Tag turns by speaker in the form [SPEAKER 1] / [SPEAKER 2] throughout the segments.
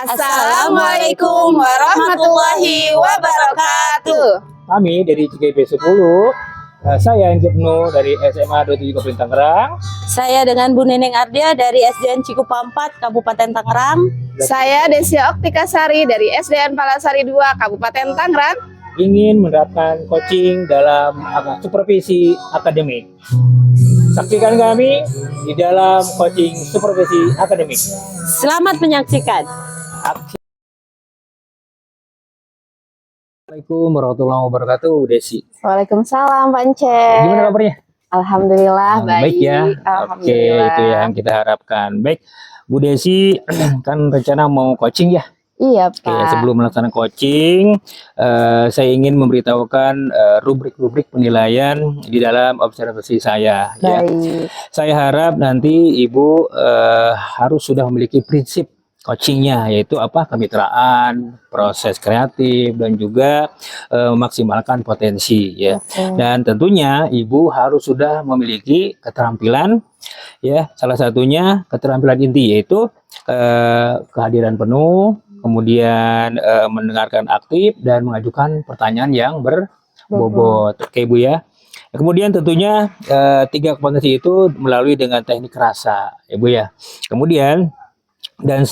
[SPEAKER 1] Assalamualaikum warahmatullahi wabarakatuh.
[SPEAKER 2] Kami dari CGP 10, saya Jepno dari SMA 27 Kabupaten Tangerang.
[SPEAKER 3] Saya dengan Bu Neneng Ardia dari SDN Cikupa 4 Kabupaten Tangerang.
[SPEAKER 1] Saya Desia Oktikasari dari SDN Palasari 2 Kabupaten Tangerang.
[SPEAKER 2] Ingin menerapkan coaching dalam supervisi akademik. Saksikan kami di dalam coaching supervisi akademik.
[SPEAKER 3] Selamat menyaksikan.
[SPEAKER 2] Assalamualaikum warahmatullahi wabarakatuh, Desi.
[SPEAKER 1] Waalaikumsalam, Pak Ence.
[SPEAKER 2] Gimana kabarnya?
[SPEAKER 1] Alhamdulillah baik
[SPEAKER 2] ya. Oke,
[SPEAKER 1] Alhamdulillah.
[SPEAKER 2] itu yang kita harapkan. Baik, Bu Desi, kan rencana mau coaching ya?
[SPEAKER 1] Iya, Pak.
[SPEAKER 2] Oke, sebelum melaksanakan coaching, saya ingin memberitahukan rubrik-rubrik penilaian di dalam observasi saya. Ya.
[SPEAKER 1] Baik.
[SPEAKER 2] Saya harap nanti Ibu harus sudah memiliki prinsip coachingnya, yaitu apa? Kemitraan, proses kreatif, dan juga memaksimalkan potensi. Ya.
[SPEAKER 1] Oke.
[SPEAKER 2] Dan tentunya Ibu harus sudah memiliki keterampilan, ya. Salah satunya keterampilan inti yaitu kehadiran penuh, kemudian mendengarkan aktif dan mengajukan pertanyaan yang berbobot. Oke, Bu ya. Kemudian tentunya 3 kompetensi itu melalui dengan teknik rasa, ya Bu ya. Kemudian dan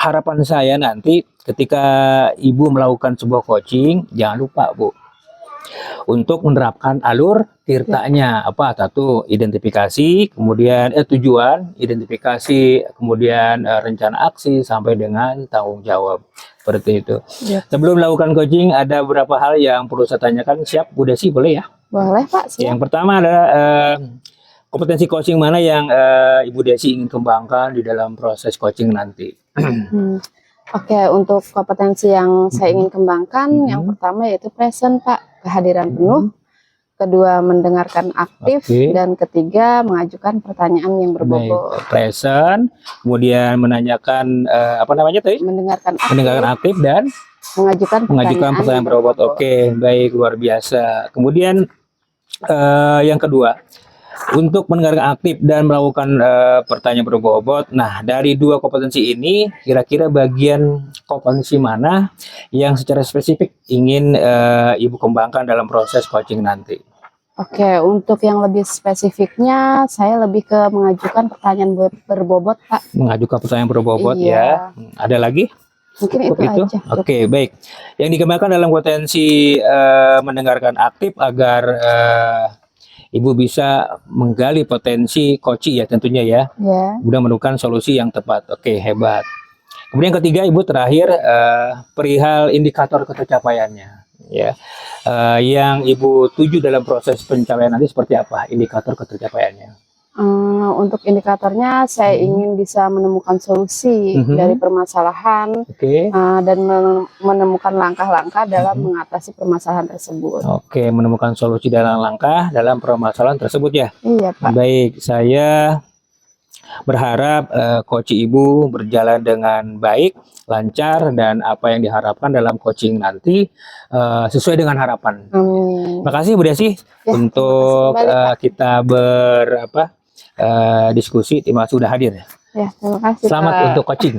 [SPEAKER 2] harapan saya nanti ketika Ibu melakukan sebuah coaching, jangan lupa Bu untuk menerapkan alur tirtanya. Apa? Satu, identifikasi, kemudian tujuan, identifikasi, kemudian rencana aksi sampai dengan tanggung jawab. Seperti itu.
[SPEAKER 1] Ya.
[SPEAKER 2] Sebelum melakukan coaching ada beberapa hal yang perlu saya tanyakan. Siap Bu Desi, boleh ya?
[SPEAKER 1] Boleh, Pak. Siap.
[SPEAKER 2] Yang pertama adalah kompetensi coaching mana yang Ibu Desi ingin kembangkan di dalam proses coaching nanti?
[SPEAKER 1] Oke, untuk kompetensi yang saya ingin kembangkan, yang pertama yaitu present, Pak. Kehadiran penuh. Kedua, mendengarkan aktif. Dan ketiga, mengajukan pertanyaan yang berbobot.
[SPEAKER 2] Baik, present, kemudian menanyakan apa namanya tadi?
[SPEAKER 1] Mendengarkan
[SPEAKER 2] aktif dan
[SPEAKER 1] mengajukan
[SPEAKER 2] pertanyaan berbobot. Oke, baik, luar biasa. Kemudian yang kedua, untuk mendengarkan aktif dan melakukan pertanyaan berbobot. Nah, dari 2 kompetensi ini, kira-kira bagian kompetensi mana yang secara spesifik ingin Ibu kembangkan dalam proses coaching nanti?
[SPEAKER 1] Oke, untuk yang lebih spesifiknya, saya lebih ke mengajukan pertanyaan berbobot, Pak.
[SPEAKER 2] Mengajukan pertanyaan berbobot,
[SPEAKER 1] iya.
[SPEAKER 2] Ya. Ada lagi?
[SPEAKER 1] Mungkin itu aja.
[SPEAKER 2] Oke, baik. Yang dikembangkan dalam potensi mendengarkan aktif agar Ibu bisa menggali potensi coaching ya tentunya ya.
[SPEAKER 1] Ya.
[SPEAKER 2] Mudah menemukan solusi yang tepat. Oke, hebat. Kemudian ketiga, Ibu terakhir perihal indikator ketercapaiannya. Ya, yang Ibu tuju dalam proses pencapaian nanti seperti apa indikator ketercapaiannya?
[SPEAKER 1] Untuk indikatornya, saya ingin bisa menemukan solusi dari permasalahan dan menemukan langkah-langkah dalam mengatasi permasalahan tersebut.
[SPEAKER 2] Oke, menemukan solusi dalam langkah dalam permasalahan tersebut ya.
[SPEAKER 1] Iya, Pak.
[SPEAKER 2] Baik, saya berharap coaching Ibu berjalan dengan baik, lancar, dan apa yang diharapkan dalam coaching nanti sesuai dengan harapan.
[SPEAKER 1] Amin.
[SPEAKER 2] Makasih Bu Desi untuk kita diskusi. Terima kasih sudah hadir.
[SPEAKER 1] Ya, terima kasih.
[SPEAKER 2] Selamat
[SPEAKER 1] Pak.
[SPEAKER 2] untuk coaching.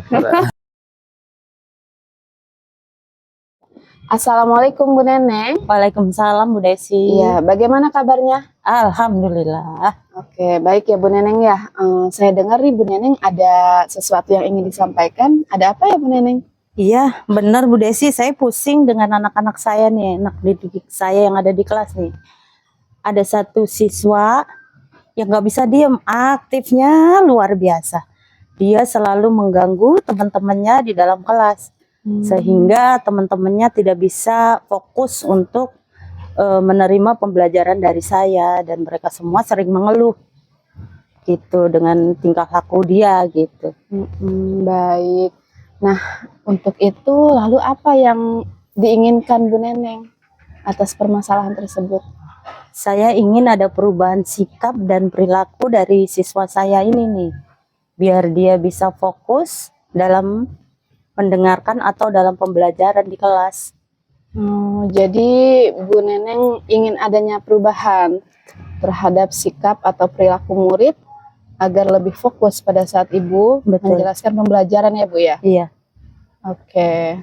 [SPEAKER 1] Assalamualaikum Bu Neneng.
[SPEAKER 3] Waalaikumsalam Bu Desi.
[SPEAKER 1] Iya, bagaimana kabarnya?
[SPEAKER 3] Alhamdulillah.
[SPEAKER 1] Oke, baik ya Bu Neneng ya. Saya dengar nih Bu Neneng ada sesuatu yang ingin disampaikan. Ada apa ya Bu Neneng?
[SPEAKER 3] Iya, benar Bu Desi. Saya pusing dengan anak-anak saya nih, anak didik saya yang ada di kelas nih. Ada satu siswa yang nggak bisa diem, aktifnya luar biasa. Dia selalu mengganggu teman-temannya di dalam kelas, sehingga teman-temannya tidak bisa fokus untuk menerima pembelajaran dari saya, dan mereka semua sering mengeluh gitu dengan tingkah laku dia gitu.
[SPEAKER 1] Baik. Nah, untuk itu lalu apa yang diinginkan Bu Neneng atas permasalahan tersebut?
[SPEAKER 3] Saya ingin ada perubahan sikap dan perilaku dari siswa saya ini nih, biar dia bisa fokus dalam mendengarkan atau dalam pembelajaran di kelas.
[SPEAKER 1] Jadi Bu Neneng ingin adanya perubahan terhadap sikap atau perilaku murid agar lebih fokus pada saat Ibu
[SPEAKER 3] Betul.
[SPEAKER 1] menjelaskan pembelajaran ya Bu ya?
[SPEAKER 3] Iya.
[SPEAKER 1] Oke.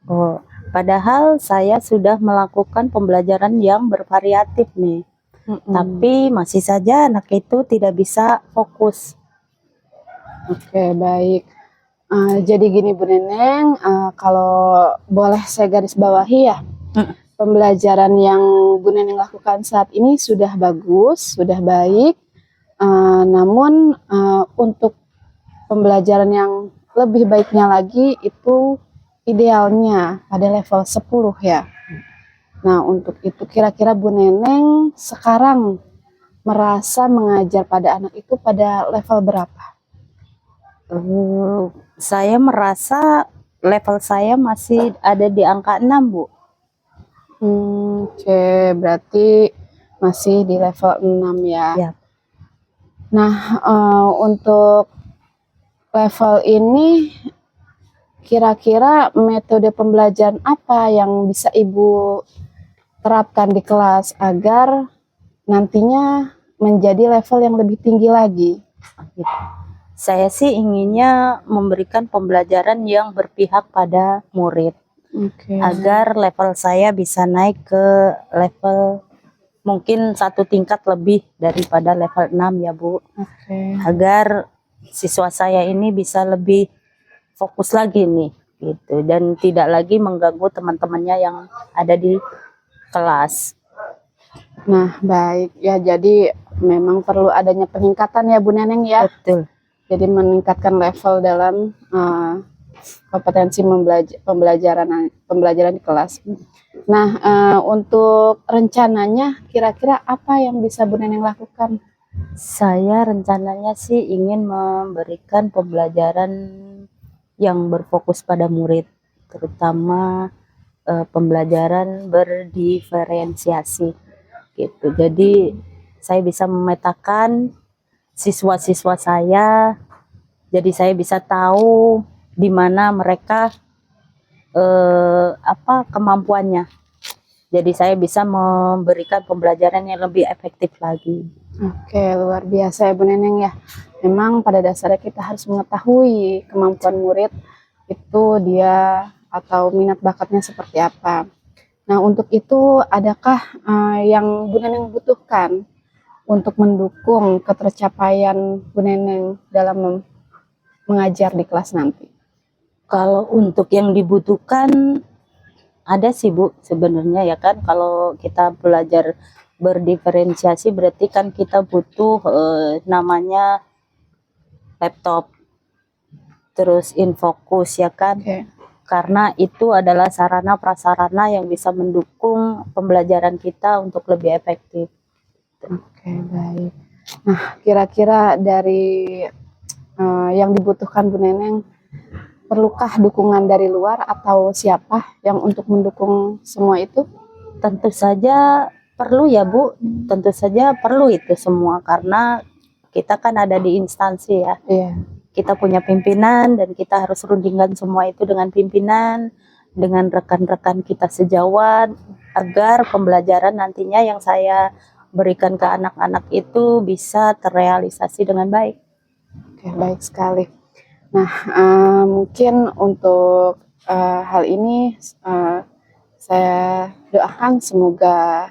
[SPEAKER 3] Oh, padahal saya sudah melakukan pembelajaran yang bervariatif nih. Tapi masih saja anak itu tidak bisa fokus.
[SPEAKER 1] Oke, baik. Jadi gini Bu Neneng, kalau boleh saya garis bawahi ya, pembelajaran yang Bu Neneng lakukan saat ini sudah bagus, sudah baik. Namun untuk pembelajaran yang lebih baiknya lagi itu idealnya pada level 10 ya. Nah, untuk itu kira-kira Bu Neneng sekarang merasa mengajar pada anak itu pada level berapa?
[SPEAKER 3] Saya merasa level saya masih ada di angka 6, Bu.
[SPEAKER 1] Oke, berarti masih di level 6 ya.
[SPEAKER 3] Ya.
[SPEAKER 1] Nah, untuk level ini kira-kira metode pembelajaran apa yang bisa Ibu terapkan di kelas agar nantinya menjadi level yang lebih tinggi lagi?
[SPEAKER 3] Saya sih inginnya memberikan pembelajaran yang berpihak pada murid. Agar level saya bisa naik ke level mungkin 1 tingkat lebih daripada level 6 ya Bu. Agar siswa saya ini bisa lebih fokus lagi nih gitu, dan tidak lagi mengganggu teman-temannya yang ada di kelas.
[SPEAKER 1] Nah, baik ya, jadi memang perlu adanya peningkatan ya Bu Neneng ya.
[SPEAKER 3] Betul.
[SPEAKER 1] Jadi meningkatkan level dalam kompetensi pembelajaran di kelas. Nah, untuk rencananya kira-kira apa yang bisa Bu Neneng lakukan?
[SPEAKER 3] Saya rencananya sih ingin memberikan pembelajaran yang berfokus pada murid, terutama pembelajaran berdiferensiasi gitu. Jadi saya bisa memetakan siswa-siswa saya, jadi saya bisa tahu di mana mereka apa kemampuannya. Jadi saya bisa memberikan pembelajaran yang lebih efektif lagi.
[SPEAKER 1] Oke, luar biasa ya Bu Neneng ya. Memang pada dasarnya kita harus mengetahui kemampuan murid itu dia atau minat bakatnya seperti apa. Nah, untuk itu adakah yang Bu Neneng butuhkan untuk mendukung ketercapaian Bu Neneng dalam mengajar di kelas nanti?
[SPEAKER 3] Kalau untuk yang dibutuhkan ada sih Bu sebenarnya ya kan, kalau kita belajar berdiferensiasi berarti kan kita butuh namanya laptop, terus InFocus ya kan. Karena itu adalah sarana prasarana yang bisa mendukung pembelajaran kita untuk lebih efektif.
[SPEAKER 1] Oke, baik. Nah, kira-kira dari yang dibutuhkan Bu Neneng, perlukah dukungan dari luar atau siapa yang untuk mendukung semua itu?
[SPEAKER 3] Tentu saja perlu ya Bu, tentu saja perlu itu semua karena kita kan ada di instansi ya. Kita punya pimpinan dan kita harus rundingkan semua itu dengan pimpinan, dengan rekan-rekan kita sejawat agar pembelajaran nantinya yang saya berikan ke anak-anak itu bisa terrealisasi dengan baik.
[SPEAKER 1] Oke, baik sekali. Nah, mungkin untuk hal ini saya doakan semoga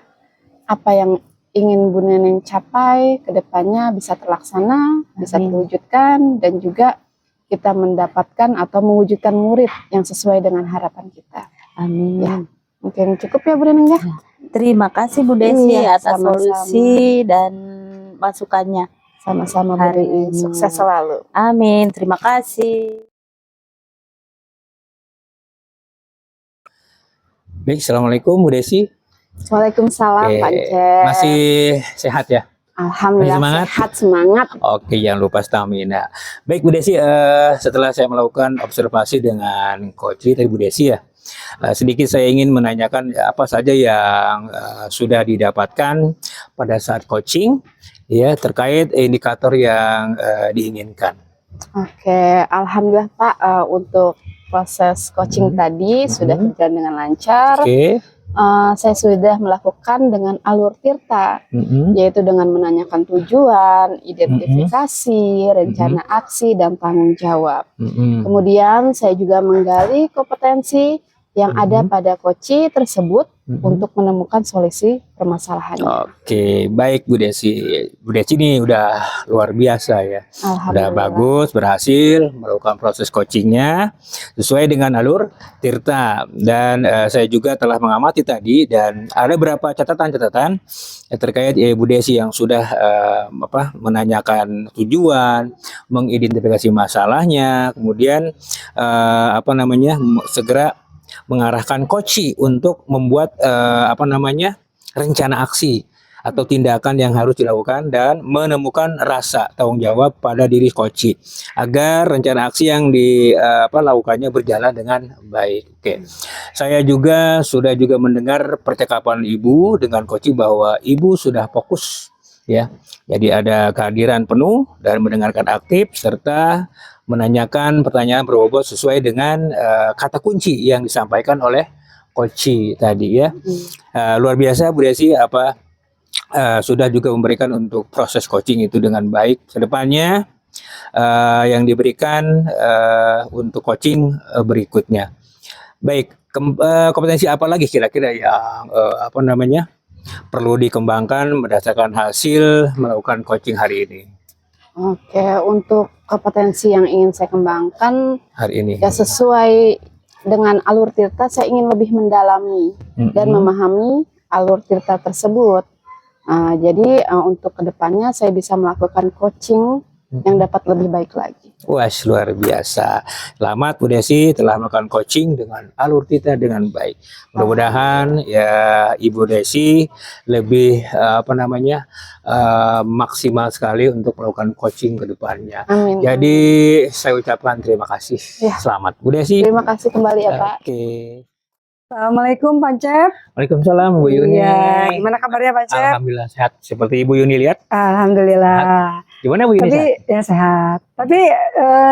[SPEAKER 1] apa yang ingin Bu Neneng capai ke depannya bisa terlaksana, bisa terwujudkan, dan juga kita mendapatkan atau mewujudkan murid yang sesuai dengan harapan kita.
[SPEAKER 3] Amin.
[SPEAKER 1] Ya, mungkin cukup ya Bu Neneng ya.
[SPEAKER 3] Terima kasih Bu Desi atas solusi dan masukannya.
[SPEAKER 1] Sama-sama Bu Neneng, sukses selalu.
[SPEAKER 3] Amin, terima kasih.
[SPEAKER 2] Baik, Assalamualaikum Bu Desi.
[SPEAKER 1] Waalaikumsalam Pak Cek.
[SPEAKER 2] Masih sehat ya?
[SPEAKER 1] Alhamdulillah semangat.
[SPEAKER 2] Oke, jangan lupa stamina. Baik Bu Desi, setelah saya melakukan observasi dengan Coach tadi Bu Desi ya, sedikit saya ingin menanyakan apa saja yang sudah didapatkan pada saat coaching ya terkait indikator yang diinginkan.
[SPEAKER 1] Oke, alhamdulillah Pak, untuk proses coaching tadi sudah berjalan dengan lancar. saya sudah melakukan dengan alur tirta, yaitu dengan menanyakan tujuan, identifikasi, rencana aksi, dan tanggung jawab. Kemudian saya juga menggali kompetensi yang ada pada koci tersebut untuk menemukan solusi permasalahannya.
[SPEAKER 2] Oke, baik Bu Desi. Bu Desi ini udah luar biasa ya. Udah bagus, berhasil melakukan proses coachingnya sesuai dengan alur tirta. Dan saya juga telah mengamati tadi dan ada beberapa catatan-catatan terkait Bu Desi yang sudah menanyakan tujuan, mengidentifikasi masalahnya, kemudian segera mengarahkan koci untuk membuat rencana aksi atau tindakan yang harus dilakukan dan menemukan rasa tanggung jawab pada diri koci agar rencana aksi yang dilakukannya berjalan dengan baik. Oke. Saya sudah juga mendengar percakapan Ibu dengan koci bahwa Ibu sudah fokus ya. Jadi ada kehadiran penuh dan mendengarkan aktif serta menanyakan pertanyaan berbobot sesuai dengan kata kunci yang disampaikan oleh koci tadi ya. Luar biasa Bu Desi sudah juga memberikan untuk proses coaching itu dengan baik. Kedepannya yang diberikan untuk coaching berikutnya. Baik, kompetensi apa lagi kira-kira yang perlu dikembangkan berdasarkan hasil melakukan coaching hari ini?
[SPEAKER 1] Oke, untuk kompetensi yang ingin saya kembangkan
[SPEAKER 2] hari ini
[SPEAKER 1] ya sesuai dengan alur tirta, saya ingin lebih mendalami dan memahami alur tirta tersebut. Jadi untuk kedepannya saya bisa melakukan coaching yang dapat lebih baik lagi.
[SPEAKER 2] Wah, luar biasa. Selamat Bu Desi telah melakukan coaching dengan alur tirta dengan baik. Mudah-mudahan ya Ibu Desi lebih maksimal sekali untuk melakukan coaching ke depannya.
[SPEAKER 1] Amin.
[SPEAKER 2] Jadi saya ucapkan terima kasih. Ya. Selamat Bu Desi.
[SPEAKER 1] Terima kasih kembali ya Pak.
[SPEAKER 2] Oke.
[SPEAKER 4] Assalamualaikum Pak Cep.
[SPEAKER 2] Waalaikumsalam Bu Yuni.
[SPEAKER 4] Iya, gimana kabarnya Pak Cep?
[SPEAKER 2] Alhamdulillah sehat. Seperti Ibu Yuni lihat.
[SPEAKER 4] Alhamdulillah.
[SPEAKER 2] Gimana Bu Yuni?
[SPEAKER 4] Tapi ya sehat. Tapi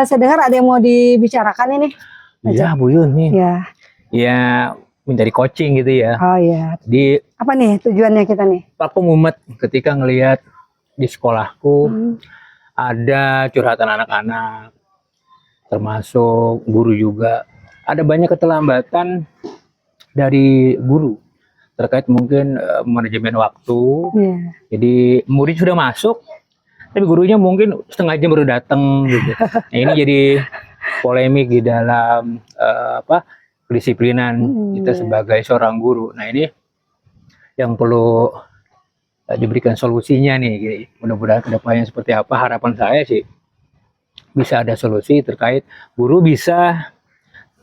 [SPEAKER 4] saya dengar ada yang mau dibicarakan ini.
[SPEAKER 2] Iya Bu Yuni.
[SPEAKER 4] Ya.
[SPEAKER 2] Ya minta di coaching gitu ya.
[SPEAKER 4] Oh iya.
[SPEAKER 2] Di
[SPEAKER 4] apa nih tujuannya kita nih?
[SPEAKER 2] Aku mumet ketika ngelihat di sekolahku ada curhatan anak-anak, termasuk guru juga. Ada banyak keterlambatan dari guru terkait mungkin manajemen waktu. Yeah. Jadi murid sudah masuk, tapi gurunya mungkin setengah jam baru datang gitu. Nah, ini jadi polemik di dalam kedisiplinan kita sebagai seorang guru. Nah ini yang perlu diberikan solusinya nih. Mudah-mudahan kedepannya seperti apa. Harapan saya sih bisa ada solusi terkait guru bisa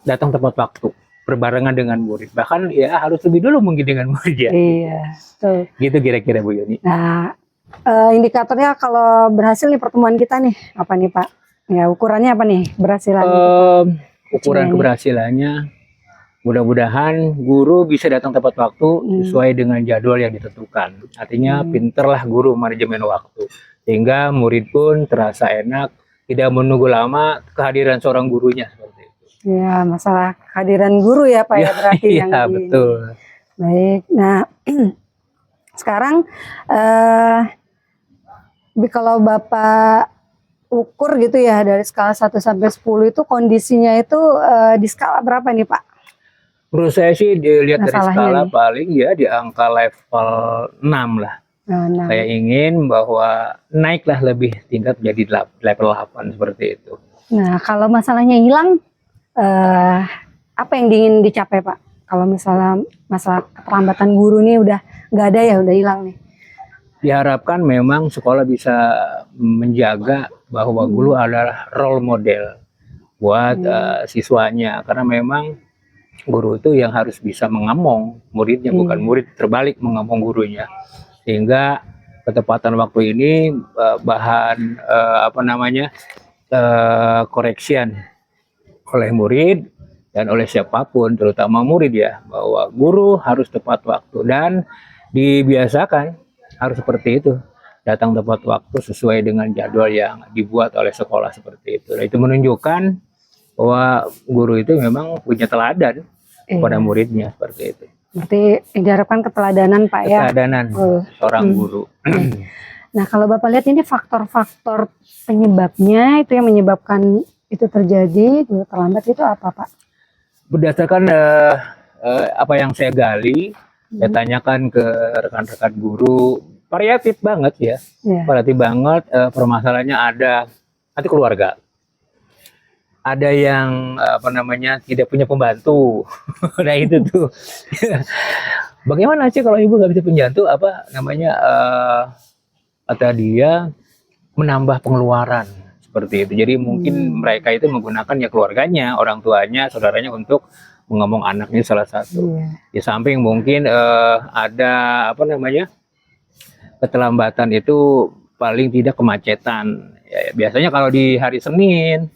[SPEAKER 2] datang tepat waktu berbarengan dengan murid, bahkan ya harus lebih dulu mungkin dengan murid ya.
[SPEAKER 4] Iya, betul.
[SPEAKER 2] Gitu kira-kira Bu Yuni.
[SPEAKER 4] Nah, indikatornya kalau berhasil nih pertemuan kita nih, apa nih Pak? Ya ukurannya apa nih berhasilan?
[SPEAKER 2] Ukuran keberhasilannya, mudah-mudahan guru bisa datang tepat waktu sesuai dengan jadwal yang ditentukan. Artinya pinterlah guru manajemen waktu, sehingga murid pun terasa enak, tidak menunggu lama kehadiran seorang gurunya seperti itu.
[SPEAKER 4] Ya, masalah kehadiran guru ya Pak ya berarti yang
[SPEAKER 2] betul.
[SPEAKER 4] Baik. Nah, sekarang kalau Bapak ukur gitu ya dari skala 1 sampai 10 itu kondisinya itu di skala berapa nih Pak?
[SPEAKER 2] Menurut saya sih dilihat dari skala paling ya di angka level 6 lah. Saya ingin bahwa naiklah lebih tingkat menjadi level 8 seperti itu. Nah,
[SPEAKER 4] kalau masalahnya hilang apa yang ingin dicapai Pak? Kalau misalnya masalah keterlambatan guru nih udah nggak ada ya, udah hilang nih.
[SPEAKER 2] Diharapkan memang sekolah bisa menjaga bahwa guru adalah role model buat siswanya, karena memang guru itu yang harus bisa mengamong muridnya, bukan murid terbalik mengamong gurunya, sehingga ketepatan waktu ini bahan correction oleh murid dan oleh siapapun, terutama murid ya, bahwa guru harus tepat waktu dan dibiasakan harus seperti itu, datang tepat waktu sesuai dengan jadwal yang dibuat oleh sekolah seperti itu. Nah, itu menunjukkan bahwa guru itu memang punya teladan kepada muridnya seperti itu.
[SPEAKER 4] Berarti yang diharapkan keteladanan Pak ya.
[SPEAKER 2] keteladanan seorang guru.
[SPEAKER 4] Nah kalau Bapak lihat ini faktor-faktor penyebabnya itu yang menyebabkan itu terjadi guru terlambat itu apa Pak?
[SPEAKER 2] Berdasarkan apa yang saya gali, saya tanyakan ke rekan-rekan guru, variatif banget ya, variatif banget. Permasalahannya ada nanti keluarga, ada yang apa namanya tidak punya pembantu. Nah itu tuh, bagaimana sih kalau ibu nggak bisa pembantu, apa namanya, kata dia menambah pengeluaran seperti itu. Jadi mungkin mereka itu menggunakan ya keluarganya, orang tuanya, saudaranya untuk mengomong anaknya salah satu. Di samping mungkin ada apa namanya keterlambatan itu paling tidak kemacetan. Ya, biasanya kalau di hari Senin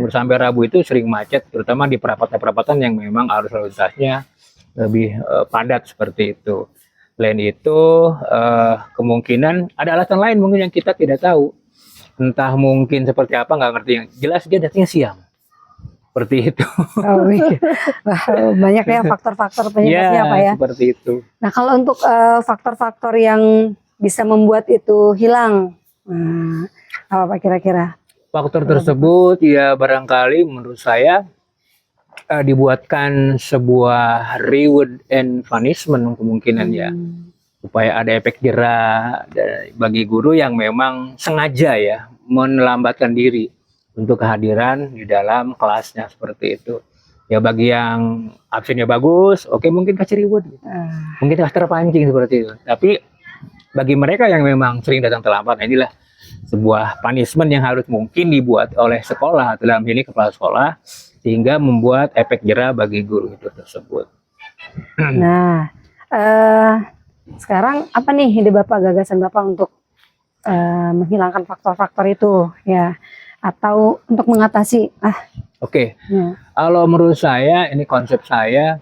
[SPEAKER 2] sampai Rabu itu sering macet, terutama di perapatan-perapatan yang memang arus lalu lintasnya lebih padat seperti itu. Selain itu kemungkinan ada alasan lain mungkin yang kita tidak tahu. Entah mungkin seperti apa, nggak ngerti. Yang jelas dia datangnya siang. Seperti itu.
[SPEAKER 4] Oh, iya. Wah, banyak ya faktor-faktor penyebabnya Pak ya.
[SPEAKER 2] Seperti itu.
[SPEAKER 4] Nah kalau untuk faktor-faktor yang bisa membuat itu hilang, apa Pak kira-kira?
[SPEAKER 2] Faktor tersebut ya barangkali menurut saya dibuatkan sebuah reward and punishment kemungkinan ya, supaya ada efek jera bagi guru yang memang sengaja ya melambatkan diri untuk kehadiran di dalam kelasnya seperti itu. Ya bagi yang absennya bagus, oke mungkin kasih reward, mungkin terpancing seperti itu. Tapi bagi mereka yang memang sering datang terlambat, nah inilah sebuah punishment yang harus mungkin dibuat oleh sekolah, dalam ini kepala sekolah, sehingga membuat efek jera bagi guru itu tersebut.
[SPEAKER 4] Nah, sekarang apa nih ide Bapak, gagasan Bapak untuk menghilangkan faktor-faktor itu ya, atau untuk mengatasi?
[SPEAKER 2] Oke. Kalau menurut saya, ini konsep saya,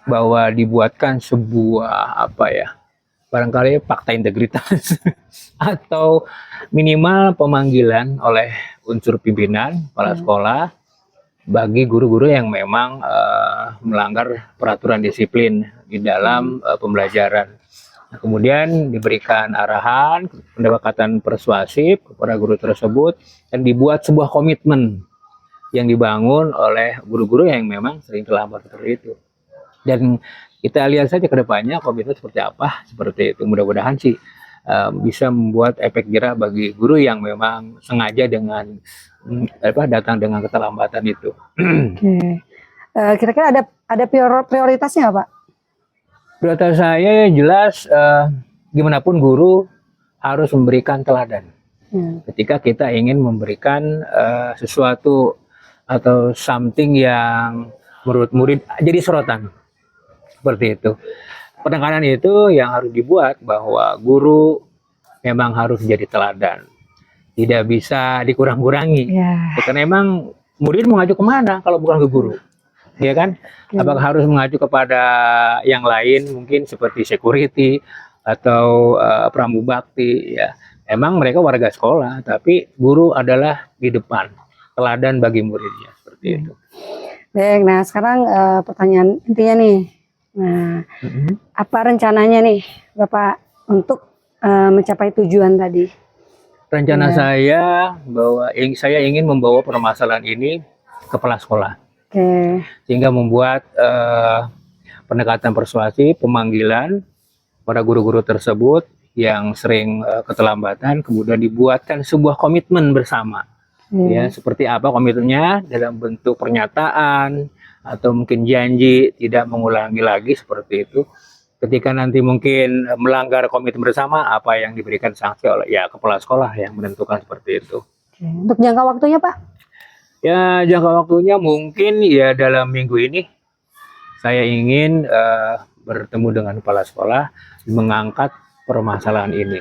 [SPEAKER 2] bahwa dibuatkan sebuah apa ya, barangkali fakta integritas atau minimal pemanggilan oleh unsur pimpinan kepala sekolah bagi guru-guru yang memang melanggar peraturan disiplin di dalam pembelajaran. Nah, kemudian diberikan arahan, pendekatan persuasif kepada guru tersebut, dan dibuat sebuah komitmen yang dibangun oleh guru-guru yang memang sering terlambat seperti itu. Dan kita lihat saja ke depannya komitmen seperti apa, seperti itu. Mudah-mudahan sih bisa membuat efek jera bagi guru yang memang sengaja dengan datang dengan keterlambatan itu.
[SPEAKER 4] Kira-kira ada prioritasnya nggak Pak?
[SPEAKER 2] Prioritas saya jelas, gimana pun guru harus memberikan teladan. Ketika kita ingin memberikan sesuatu atau something yang menurut murid jadi sorotan. Seperti itu. Penekanan itu yang harus dibuat, bahwa guru memang harus jadi teladan. Tidak bisa dikurang-kurangi. Karena memang murid mengacu kemana kalau bukan ke guru? Ya kan? Apakah harus mengacu kepada yang lain, mungkin seperti security atau pramubakti ya. Emang mereka warga sekolah, tapi guru adalah di depan, teladan bagi muridnya, seperti itu.
[SPEAKER 4] Baik, nah sekarang pertanyaan intinya nih. Nah, apa rencananya nih Bapak untuk mencapai tujuan tadi?
[SPEAKER 2] Rencana saya bahwa saya ingin membawa permasalahan ini ke kepala sekolah. Sehingga membuat pendekatan persuasi, pemanggilan pada guru-guru tersebut yang sering keterlambatan, kemudian dibuatkan sebuah komitmen bersama. Ya, seperti apa komitmennya, dalam bentuk pernyataan atau mungkin janji tidak mengulangi lagi seperti itu. Ketika nanti mungkin melanggar komitmen bersama, apa yang diberikan sanksi oleh kepala sekolah yang menentukan seperti itu.
[SPEAKER 4] Untuk jangka waktunya Pak?
[SPEAKER 2] Ya, jangka waktunya mungkin ya dalam minggu ini saya ingin bertemu dengan kepala sekolah mengangkat permasalahan ini.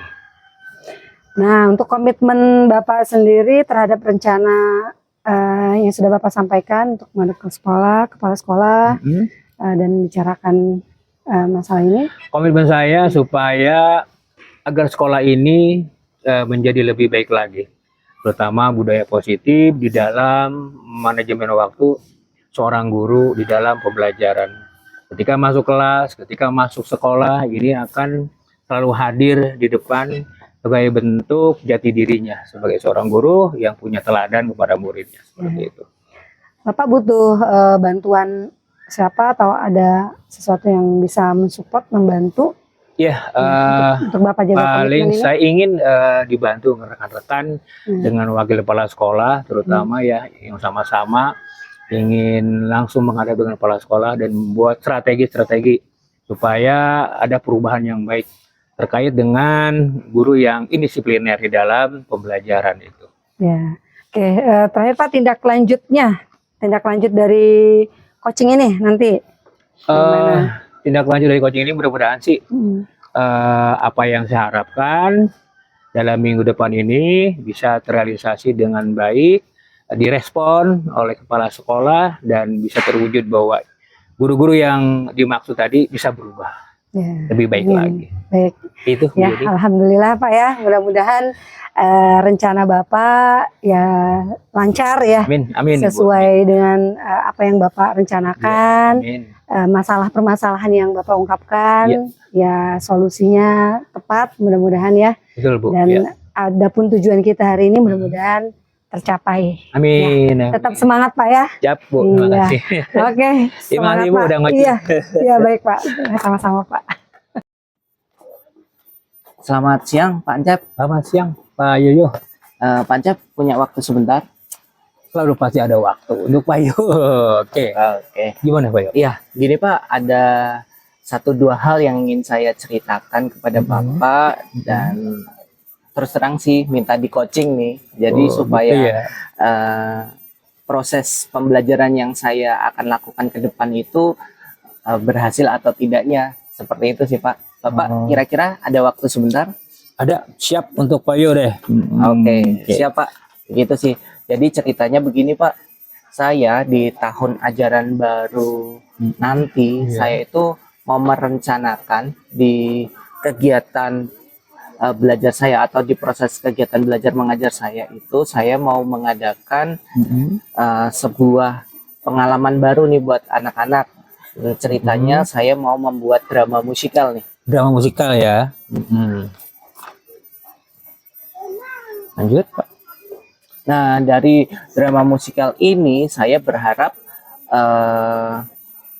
[SPEAKER 4] Nah, untuk komitmen Bapak sendiri terhadap rencana yang sudah Bapak sampaikan untuk menghadap ke sekolah, kepala sekolah, dan bicarakan masalah ini. Komitmen
[SPEAKER 2] saya supaya agar sekolah ini menjadi lebih baik lagi, terutama budaya positif di dalam manajemen waktu seorang guru di dalam pembelajaran. ketika masuk kelas, ketika masuk sekolah, ini akan selalu hadir di depan sebagai bentuk jati dirinya sebagai seorang guru yang punya teladan kepada muridnya, seperti itu.
[SPEAKER 4] Bapak butuh bantuan siapa atau ada sesuatu yang bisa mensupport, membantu?
[SPEAKER 2] Ya,
[SPEAKER 4] untuk Bapak jaga
[SPEAKER 2] paling
[SPEAKER 4] komitmen ini?
[SPEAKER 2] saya ingin dibantu rekan-rekan dengan wakil kepala sekolah, terutama ya yang sama-sama ingin langsung menghadapi dengan kepala sekolah dan membuat strategi-strategi supaya ada perubahan yang baik terkait dengan guru yang indisipliner di dalam pembelajaran itu.
[SPEAKER 4] Ya, oke. Terakhir Pak, tindak lanjut dari coaching ini nanti gimana?
[SPEAKER 2] Tindak lanjut dari coaching ini mudah-mudahan sih apa yang saya harapkan dalam minggu depan ini bisa terrealisasi dengan baik, direspon oleh kepala sekolah dan bisa terwujud bahwa guru-guru yang dimaksud tadi bisa berubah lebih baik lagi.
[SPEAKER 4] Baik.
[SPEAKER 2] Itu
[SPEAKER 4] ya,
[SPEAKER 2] jadi.
[SPEAKER 4] Alhamdulillah Pak ya, mudah-mudahan rencana Bapak ya lancar ya.
[SPEAKER 2] Amin, amin.
[SPEAKER 4] Sesuai dengan apa yang Bapak rencanakan.
[SPEAKER 2] Amin.
[SPEAKER 4] Masalah permasalahan yang Bapak ungkapkan ya solusinya tepat mudah-mudahan ya.
[SPEAKER 2] Betul, Bu.
[SPEAKER 4] Dan adapun tujuan kita hari ini mudah-mudahan tercapai.
[SPEAKER 2] Amin.
[SPEAKER 4] Ya, tetap semangat Pak ya.
[SPEAKER 2] Siap, Bu. Terima kasih.
[SPEAKER 4] Oke, semangat
[SPEAKER 2] Ibu
[SPEAKER 4] Pak.
[SPEAKER 2] udah ngoceh.
[SPEAKER 4] Iya, iya baik Pak. Sama-sama Pak.
[SPEAKER 5] Selamat siang Pak Ancep.
[SPEAKER 2] Selamat siang, Pak Yoyo.
[SPEAKER 5] Pak Ancep punya waktu sebentar?
[SPEAKER 2] Selalu pasti ada waktu untuk Pak Yoyo. Oke. Gimana Pak Yoyo?
[SPEAKER 5] Iya, gini Pak, ada 1-2 hal yang ingin saya ceritakan kepada Bapak dan terus terang sih minta di coaching nih. Jadi supaya
[SPEAKER 2] gitu ya.
[SPEAKER 5] Proses pembelajaran yang saya akan lakukan ke depan itu berhasil atau tidaknya. Seperti itu sih Pak. Bapak kira-kira ada waktu sebentar?
[SPEAKER 2] Ada, siap untuk Pak Yoyo deh.
[SPEAKER 5] Oke, siap Pak. Begitu sih. Jadi ceritanya begini Pak. Saya di tahun ajaran baru nanti saya itu mau merencanakan di kegiatan belajar saya atau di proses kegiatan belajar mengajar saya itu saya mau mengadakan sebuah pengalaman baru nih buat anak-anak. Ceritanya saya mau membuat drama musikal nih.
[SPEAKER 2] Drama musikal ya. Lanjut Pak.
[SPEAKER 5] Nah, dari drama musikal ini saya berharap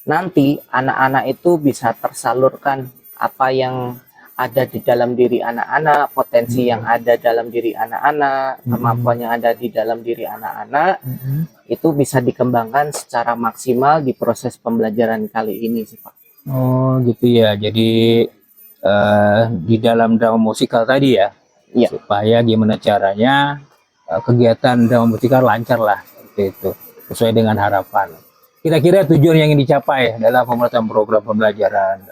[SPEAKER 5] nanti anak-anak itu bisa tersalurkan apa yang ada di dalam diri anak-anak, potensi yang ada dalam diri anak-anak, kemampuan yang ada di dalam diri anak-anak, itu bisa dikembangkan secara maksimal di proses pembelajaran kali ini sih Pak.
[SPEAKER 2] Oh gitu ya, jadi di dalam drama musikal tadi ya, supaya gimana caranya kegiatan drama musikal lancar lah, seperti itu, sesuai dengan harapan. Kira-kira tujuan yang ingin dicapai dalam pembuatan program pembelajaran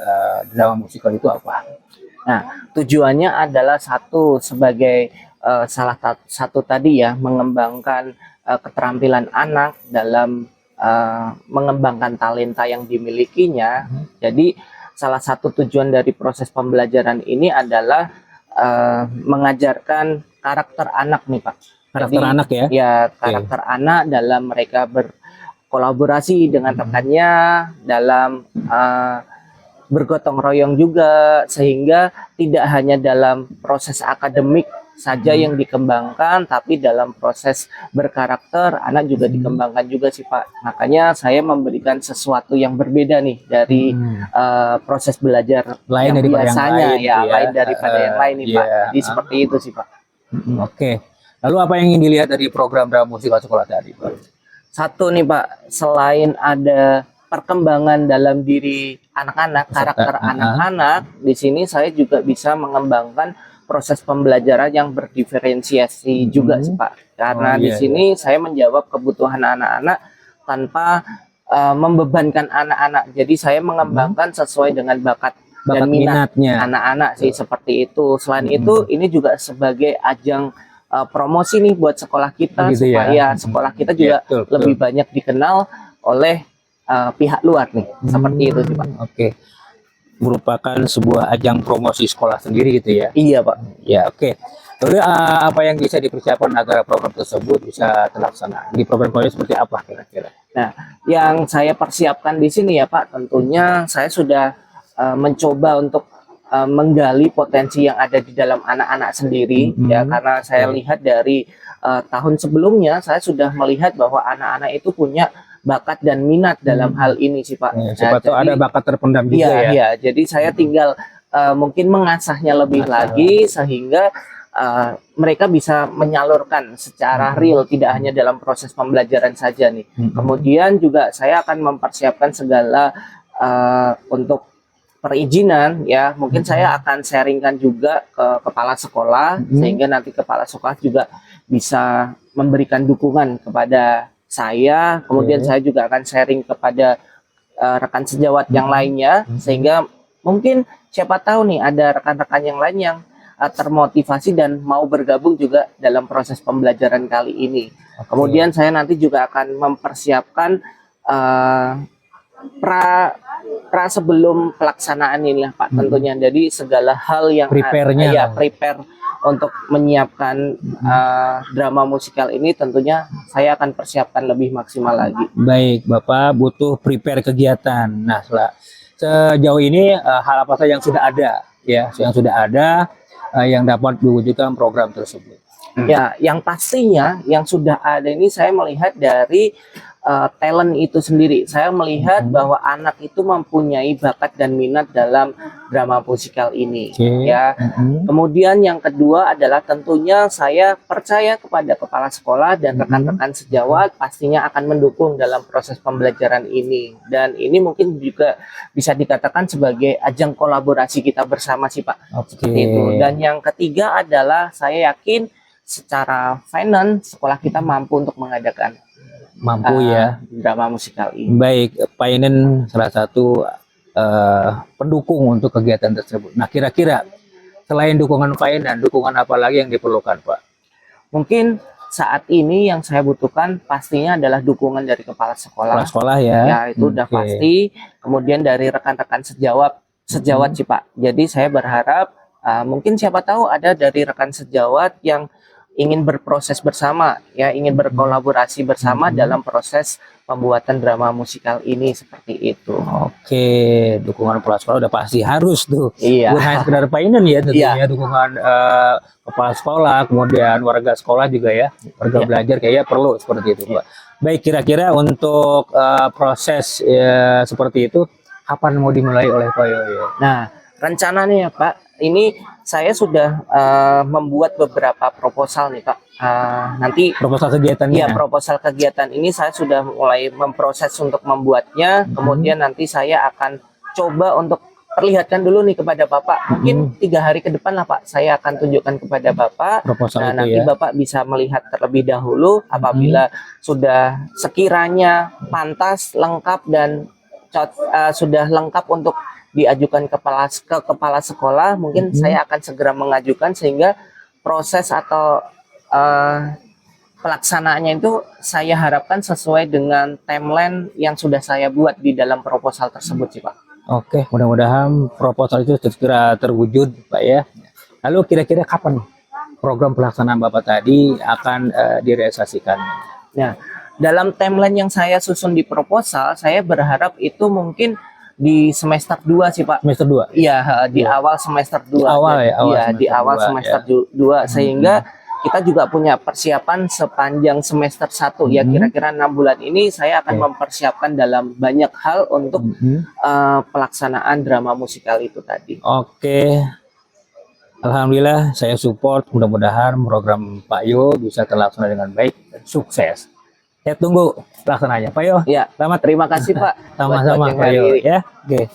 [SPEAKER 2] drama musikal itu apa?
[SPEAKER 5] Nah, tujuannya adalah sebagai salah satu tadi ya, mengembangkan keterampilan anak dalam mengembangkan talenta yang dimilikinya. Jadi salah satu tujuan dari proses pembelajaran ini adalah mengajarkan karakter anak nih Pak.
[SPEAKER 2] Karakter anak ya?
[SPEAKER 5] Ya, karakter anak dalam mereka berkolaborasi dengan rekannya, dalam bergotong royong juga, sehingga tidak hanya dalam proses akademik saja yang dikembangkan, tapi dalam proses berkarakter anak juga dikembangkan juga sih Pak. Makanya saya memberikan sesuatu yang berbeda nih dari proses belajar
[SPEAKER 2] lain
[SPEAKER 5] yang
[SPEAKER 2] daripada
[SPEAKER 5] biasanya
[SPEAKER 2] yang lain,
[SPEAKER 5] lain daripada yang lain nih Pak. Jadi seperti itu sih Pak.
[SPEAKER 2] Oke. Lalu apa yang ingin dilihat dari program drama musikal sekolah tadi Pak?
[SPEAKER 5] Satu nih Pak, selain ada perkembangan dalam diri anak-anak, karakter anak-anak, di sini saya juga bisa mengembangkan proses pembelajaran yang berdiferensiasi juga sih Pak. Karena di sini saya menjawab kebutuhan anak-anak tanpa membebankan anak-anak. Jadi saya mengembangkan sesuai dengan bakat dan minatnya anak-anak sih, seperti itu. Selain itu, ini juga sebagai ajang promosi nih buat sekolah kita, gitu supaya sekolah kita juga lebih banyak dikenal oleh pihak luar nih, seperti itu sih Pak.
[SPEAKER 2] Oke. merupakan sebuah ajang promosi sekolah sendiri gitu ya.
[SPEAKER 5] Iya Pak.
[SPEAKER 2] Ya, oke. Lalu apa yang bisa dipersiapkan agar program tersebut bisa terlaksana? Di program-program seperti apa kira-kira?
[SPEAKER 5] Nah, yang saya persiapkan di sini ya Pak, tentunya saya sudah mencoba untuk menggali potensi yang ada di dalam anak-anak sendiri ya, karena saya lihat dari tahun sebelumnya saya sudah melihat bahwa anak-anak itu punya bakat dan minat dalam hal ini sih Pak.
[SPEAKER 2] Ya, siapa tahu ada bakat terpendam juga ya.
[SPEAKER 5] Iya, jadi saya tinggal mungkin mengasahnya lebih lagi sehingga mereka bisa menyalurkan secara real, tidak hanya dalam proses pembelajaran saja nih. Kemudian juga saya akan mempersiapkan segala untuk perizinan ya, mungkin saya akan sharingkan juga ke kepala sekolah sehingga nanti kepala sekolah juga bisa memberikan dukungan kepada saya. Kemudian saya juga akan sharing kepada rekan sejawat yang lainnya, sehingga mungkin siapa tahu nih ada rekan-rekan yang lain yang termotivasi dan mau bergabung juga dalam proses pembelajaran kali ini. Kemudian saya nanti juga akan mempersiapkan pra sebelum pelaksanaan ini lah Pak, tentunya. Jadi segala hal yang
[SPEAKER 2] Prepare-nya
[SPEAKER 5] ya prepare untuk menyiapkan drama musikal ini tentunya saya akan persiapkan lebih maksimal lagi.
[SPEAKER 2] Baik, Bapak butuh prepare kegiatan. Nah, sejauh ini hal apa saja yang sudah ada ya, yang sudah ada yang dapat diwujudkan program tersebut?
[SPEAKER 5] Ya, yang pastinya yang sudah ada ini saya melihat dari talent itu sendiri. Saya melihat bahwa anak itu mempunyai bakat dan minat dalam drama musikal ini. Ya. Kemudian yang kedua adalah tentunya saya percaya kepada kepala sekolah dan rekan-rekan sejawat pastinya akan mendukung dalam proses pembelajaran ini. Dan ini mungkin juga bisa dikatakan sebagai ajang kolaborasi kita bersama sih Pak. Seperti itu. Dan yang ketiga adalah saya yakin secara finance sekolah kita mampu untuk mengadakan
[SPEAKER 2] ya
[SPEAKER 5] drama musikal ini.
[SPEAKER 2] Baik, Pak Inen salah satu pendukung untuk kegiatan tersebut. Nah, kira-kira selain dukungan Pak Inen, dukungan apa lagi yang diperlukan Pak?
[SPEAKER 5] Mungkin saat ini yang saya butuhkan pastinya adalah dukungan dari kepala sekolah.
[SPEAKER 2] Kepala sekolah ya.
[SPEAKER 5] Ya, itu udah pasti. Kemudian dari rekan-rekan sejawat sih Pak. Jadi saya berharap mungkin siapa tahu ada dari rekan sejawat yang ingin berproses bersama ya, ingin berkolaborasi bersama dalam proses pembuatan drama musikal ini, seperti itu.
[SPEAKER 2] Oke, dukungan kepala sekolah udah pasti harus tuh.
[SPEAKER 5] Iya.
[SPEAKER 2] Bukan hanya sekedar Pak Inen ya, tentunya dukungan kepala sekolah, kemudian warga sekolah juga ya, warga belajar kayaknya perlu seperti itu Pak. Baik, kira-kira untuk proses seperti itu kapan mau dimulai oleh Pak Yoyo?
[SPEAKER 5] Nah, rencananya Pak, ini saya sudah membuat beberapa proposal nih Pak. Nanti
[SPEAKER 2] proposal kegiatannya.
[SPEAKER 5] Iya, proposal kegiatan ini saya sudah mulai memproses untuk membuatnya. Kemudian nanti saya akan coba untuk perlihatkan dulu nih kepada Bapak. Mungkin 3 hari ke depan lah Pak, saya akan tunjukkan kepada Bapak.
[SPEAKER 2] Proposal itu
[SPEAKER 5] nanti
[SPEAKER 2] ya.
[SPEAKER 5] Bapak bisa melihat terlebih dahulu. Apabila sudah sekiranya pantas, lengkap dan sudah lengkap untuk diajukan ke kepala sekolah, mungkin saya akan segera mengajukan sehingga proses atau pelaksanaannya itu saya harapkan sesuai dengan timeline yang sudah saya buat di dalam proposal tersebut sih Pak.
[SPEAKER 2] Oke, mudah-mudahan proposal itu segera terwujud Pak ya. Lalu kira-kira kapan program pelaksanaan Bapak tadi akan direalisasikan?
[SPEAKER 5] Nah, dalam timeline yang saya susun di proposal, saya berharap itu mungkin di semester 2 sih Pak.
[SPEAKER 2] Semester 2?
[SPEAKER 5] Iya, di awal semester 2. Di awal semester 2 sehingga kita juga punya persiapan sepanjang semester 1 ya, kira-kira 6 bulan ini saya akan mempersiapkan dalam banyak hal untuk pelaksanaan drama musikal itu tadi.
[SPEAKER 2] Oke. Alhamdulillah saya support, mudah-mudahan program Pak Yo bisa terlaksana dengan baik dan sukses. Saya tunggu pelaksananya Pak Yo.
[SPEAKER 5] Ya,
[SPEAKER 2] selamat.
[SPEAKER 5] terima kasih Pak.
[SPEAKER 2] Sama-sama Pak Yo ya. Oke.